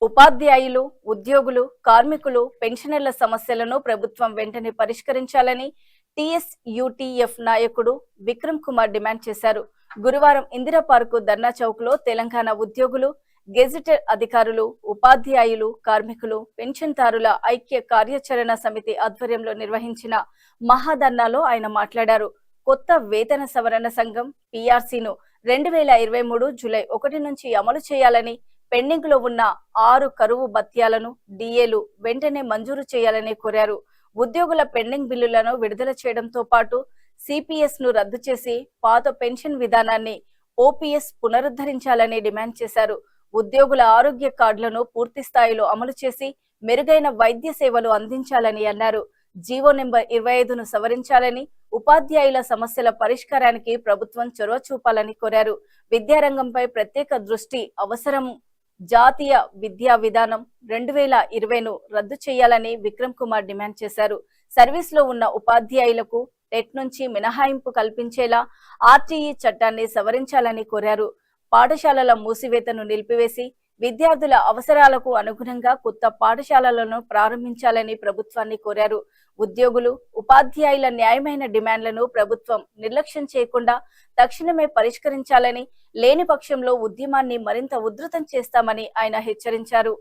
ఉపాధ్యాయులు, ఉద్యోగులు, కార్మికులు, పెన్షనర్ల సమస్యలను ప్రభుత్వం వెంటనే పరిష్కరించాలని టీఎస్‌యూటీఎఫ్ నాయకుడు విక్రమ్ కుమార్ డిమాండ్ చేశారు. గురువారం ఇందిరా పార్కు ధర్నా చౌక్‌లో తెలంగాణ ఉద్యోగులు, గెజిటెడ్ అధికారులు, ఉపాధ్యాయులు, కార్మికులు, పెన్షన్దారుల ఐక్య కార్యాచరణ సమితి ఆధ్వర్యంలో నిర్వహించిన మహాధర్నాలో ఆయన మాట్లాడారు. కొత్త వేతన సవరణ సంఘం పీఆర్సీను 2023 జూలై 1 నుంచి అమలు చేయాలని, పెండింగ్ లో ఉన్న 6 కరువు భత్యాలను డిఏలు వెంటనే మంజూరు చేయాలని కోరారు. ఉద్యోగుల పెండింగ్ బిల్లులను విడుదల చేయడంతో పాటు సిపిఎస్ ను రద్దు చేసి పాత పెన్షన్ విధానాన్ని ఓపీఎస్ పునరుద్ధరించాలని డిమాండ్ చేశారు. ఉద్యోగుల ఆరోగ్య కార్డులను పూర్తి స్థాయిలో అమలు చేసి మెరుగైన వైద్య సేవలు అందించాలని అన్నారు. జీవో నెంబర్ 25ను సవరించాలని, ఉపాధ్యాయుల సమస్యల పరిష్కారానికి ప్రభుత్వం చొరవ చూపాలని కోరారు. విద్యారంగంపై ప్రత్యేక దృష్టి అవసరం. జాతీయ విద్యా విధానం 2020ను రద్దు చేయాలని విక్రమ్ కుమార్ డిమాండ్ చేశారు. సర్వీస్ లో ఉన్న ఉపాధ్యాయులకు టెట్ నుంచి మినహాయింపు కల్పించేలా ఆర్టీఈ చట్టాన్ని సవరించాలని కోరారు. పాఠశాలల మూసివేతను నిలిపివేసి విద్యార్థుల అవసరాలకు అనుగుణంగా కొత్త పాఠశాలలను ప్రారంభించాలని ప్రభుత్వాన్ని కోరారు. ఉద్యోగులు, ఉపాధ్యాయుల న్యాయమైన డిమాండ్లను ప్రభుత్వం నిర్లక్ష్యం చేయకుండా తక్షణమే పరిష్కరించాలని, లేని పక్షంలో ఉద్యమాన్ని మరింత ఉధృతం చేస్తామని ఆయన హెచ్చరించారు.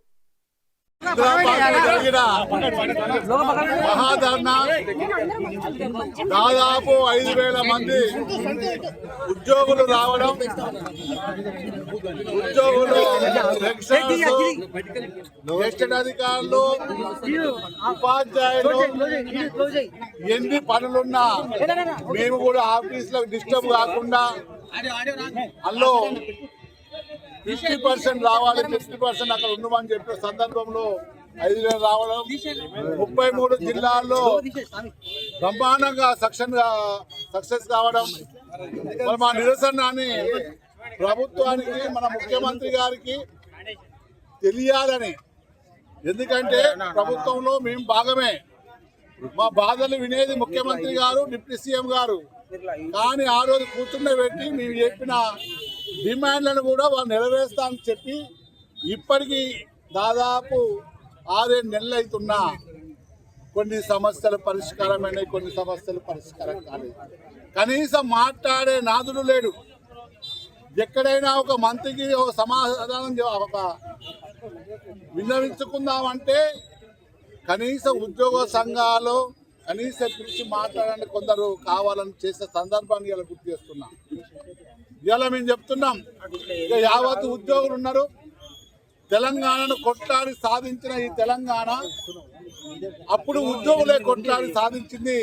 దాదాపు 5,000 మంది ఉద్యోగులు రావడం, ఉద్యోగులు, గెస్టెడ్ అధికారులు, ఉపాధ్యాయులు ఎన్ని పనులున్నా మేము కూడా ఆఫీసులో డిస్టర్బ్ కాకుండా అందులో 50% రావాలి, 50% అక్కడ ఉండమని చెప్పిన సందర్భంలో 5,000 రావడం, 33 జిల్లాల్లో బ్రహ్మాండంగా సక్సెస్ కావడం, మా నిరసనని ప్రభుత్వానికి, మన ముఖ్యమంత్రి గారికి తెలియాలని. ఎందుకంటే ప్రభుత్వంలో మేము భాగమే, మా బాధలు వినేది ముఖ్యమంత్రి గారు, డిప్యూటీ సీఎం గారు. కానీ ఆ రోజు కూర్చుండబెట్టి మేము చెప్పిన డిమాండ్లను కూడా వాళ్ళు నెరవేరుస్తామని చెప్పి ఇప్పటికీ దాదాపు 6-7 నెలలు అవుతున్నా కొన్ని సమస్యలు పరిష్కారమైనవి, కొన్ని సమస్యలు పరిష్కారం కాలేదు. కనీసం మాట్లాడే నాదుడు లేడు. ఎక్కడైనా ఒక మంత్రికి ఒక సమాధానం ఒక విన్నవించుకుందామంటే కనీసం ఉద్యోగ సంఘాలు కనీసం పిలిచి మాట్లాడడానికి కొందరు కావాలని చేసే సందర్భాన్ని ఇలా గుర్తు చేస్తున్నాం. ఇలా మేము చెప్తున్నాం, ఇక యావత్ ఉద్యోగులు ఉన్నారు. తెలంగాణను కొట్లాడి సాధించిన ఈ తెలంగాణ అప్పుడు ఉద్యోగులే కొట్లాడి సాధించింది.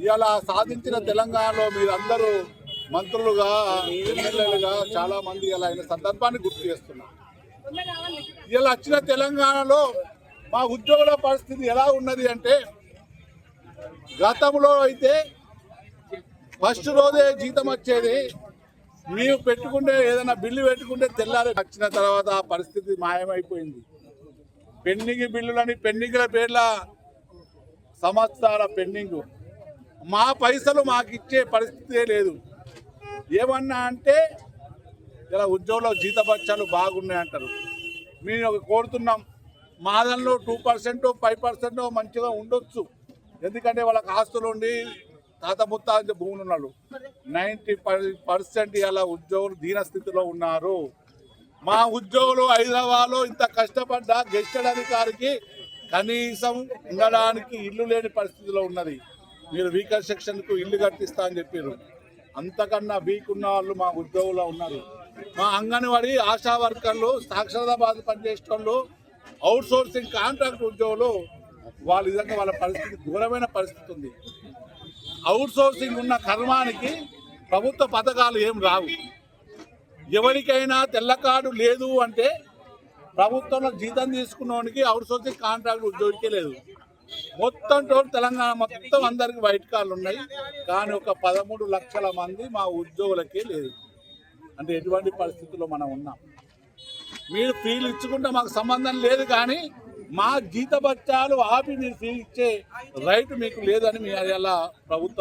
ఇలా సాధించిన తెలంగాణలో మీరందరూ మంత్రులుగా, ఎమ్మెల్యేలుగా చాలా మంది ఇలా అయిన సందర్భాన్ని గుర్తు చేస్తున్నాం. ఇలా వచ్చిన తెలంగాణలో మా ఉద్యోగుల పరిస్థితి ఎలా ఉన్నది అంటే, గతంలో అయితే ఫస్ట్ రోజే జీతం వచ్చేది. మేము పెట్టుకుంటే ఏదైనా బిల్లు పెట్టుకుంటే తెల్లారి వచ్చిన తర్వాత ఆ పరిస్థితి మాయమైపోయింది. పెండింగ్ బిల్లులని, పెండింగ్ల పేర్ల సంవత్సరాల పెండింగ్, మా పైసలు మాకు ఇచ్చే పరిస్థితే లేదు. ఏమన్నా అంటే ఇలా ఉద్యోగుల జీతభత్యాలు బాగున్నాయి అంటారు. మేము కోరుతున్నాం, మాదంలో 2%, 5% మంచిగా ఉండొచ్చు. ఎందుకంటే వాళ్ళకి ఆస్తులు ఉండి తాత ముత్తాత భూములు ఉన్నాడు. 90% ఇలా ఉద్యోగులు దీనస్థితిలో ఉన్నారు. మా ఉద్యోగులు హైదరాబాద్లో ఇంత కష్టపడ్డ గెస్టెడ్ అధికారికి కనీసం ఉండడానికి ఇల్లు లేని పరిస్థితిలో ఉన్నది. మీరు వీకర్ సెక్షన్కు ఇల్లు కట్టిస్తా అని చెప్పారు. అంతకన్నా వీక్ ఉన్న వాళ్ళు మా ఉద్యోగులు ఉన్నారు. మా అంగన్వాడీ ఆశా వర్కర్లు, సాక్షరతాబాద్ పనిచేసే వాళ్ళు, అవుట్ సోర్సింగ్ కాంట్రాక్ట్ ఉద్యోగులు, వాళ్ళ విధంగా వాళ్ళ పరిస్థితి ఘోరమైన పరిస్థితి ఉంది. అవుట్ సోర్సింగ్ ఉన్న కర్మానికి ప్రభుత్వ పథకాలు ఏం రావు. ఎవరికైనా తెల్ల కార్డు లేదు అంటే ప్రభుత్వంలో జీతం తీసుకున్నవానికి అవుట్ సోర్సింగ్ కాంట్రాక్ట్ ఉద్యోగికే లేదు. మొత్తం టోటల్ తెలంగాణ మొత్తం అందరికి వైట్ కార్డులు ఉన్నాయి. కానీ ఒక 13 లక్షల మంది మా ఉద్యోగులకే లేదు. అంటే ఎటువంటి పరిస్థితుల్లో మనం ఉన్నాం. మీరు ఫీలు ఇచ్చుకుంటే మాకు సంబంధం లేదు, కానీ మా జీతభత్యాలు ఆపి మీరు ఫీల్ ఇచ్చే రైట్ మీకు లేదని మీ అలా ప్రభుత్వం